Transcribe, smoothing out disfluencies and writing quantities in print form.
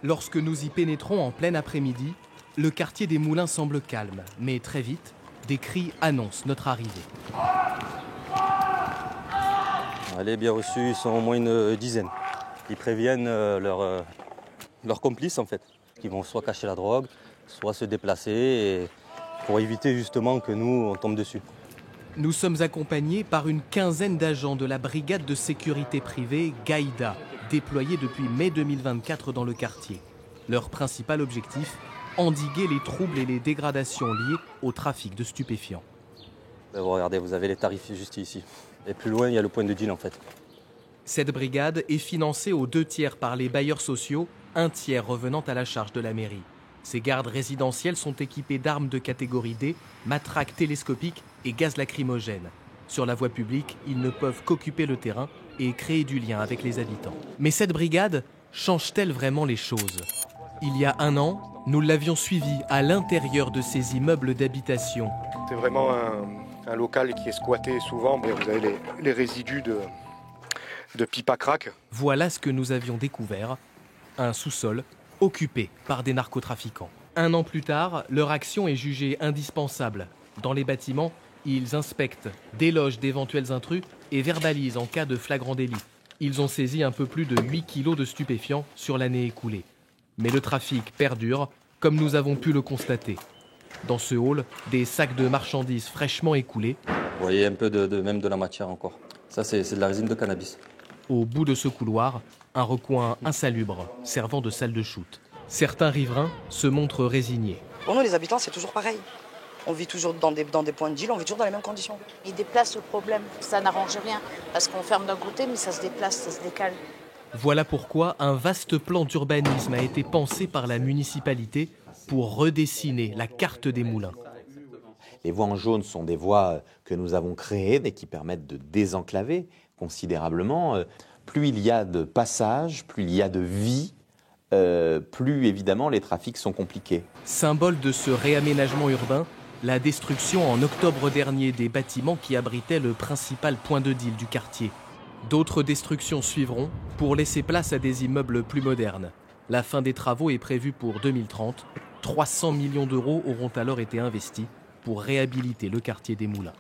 Lorsque nous y pénétrons en plein après-midi, le quartier des Moulins semble calme, mais très vite, des cris annoncent notre arrivée. Les bien reçus, ils sont au moins une dizaine. Ils préviennent leurs complices en fait, qui vont soit cacher la drogue, soit se déplacer pour éviter justement que nous on tombe dessus. Nous sommes accompagnés par une quinzaine d'agents de la brigade de sécurité privée Gaïda, déployés depuis mai 2024 dans le quartier. Leur principal objectif, endiguer les troubles et les dégradations liées au trafic de stupéfiants. Regardez, vous avez les tarifs juste ici. Et plus loin, il y a le point de deal en fait. Cette brigade est financée aux 2 tiers par les bailleurs sociaux, 1 tiers revenant à la charge de la mairie. Ces gardes résidentiels sont équipés d'armes de catégorie D, matraques télescopiques et gaz lacrymogènes. Sur la voie publique, ils ne peuvent qu'occuper le terrain et créer du lien avec les habitants. Mais cette brigade change-t-elle vraiment les choses ? Il y a 1 an, nous l'avions suivie à l'intérieur de ces immeubles d'habitation. C'est vraiment un local qui est squatté souvent. Vous avez les résidus de pipe à crack. Voilà ce que nous avions découvert, un sous-sol occupé par des narcotrafiquants. 1 an plus tard, leur action est jugée indispensable. Dans les bâtiments, ils inspectent, délogent d'éventuels intrus et verbalisent en cas de flagrant délit. Ils ont saisi un peu plus de 8 kilos de stupéfiants sur l'année écoulée. Mais le trafic perdure, comme nous avons pu le constater. Dans ce hall, des sacs de marchandises fraîchement écoulés. Vous voyez un peu même de la matière encore. Ça, c'est de la résine de cannabis. Au bout de ce couloir, un recoin insalubre servant de salle de shoot. Certains riverains se montrent résignés. Pour nous, les habitants, c'est toujours pareil. On vit toujours dans des points de deal, on vit toujours dans les mêmes conditions. Ils déplacent le problème, ça n'arrange rien. Parce qu'on ferme d'un côté, mais ça se déplace, ça se décale. Voilà pourquoi un vaste plan d'urbanisme a été pensé par la municipalité pour redessiner la carte des moulins. Les voies en jaune sont des voies que nous avons créées et qui permettent de désenclaver considérablement. Plus il y a de passages, plus il y a de vie, plus évidemment les trafics sont compliqués. Symbole de ce réaménagement urbain, la destruction en octobre dernier des bâtiments qui abritaient le principal point de deal du quartier. D'autres destructions suivront pour laisser place à des immeubles plus modernes. La fin des travaux est prévue pour 2030. 300 millions d'euros auront alors été investis pour réhabiliter le quartier des Moulins.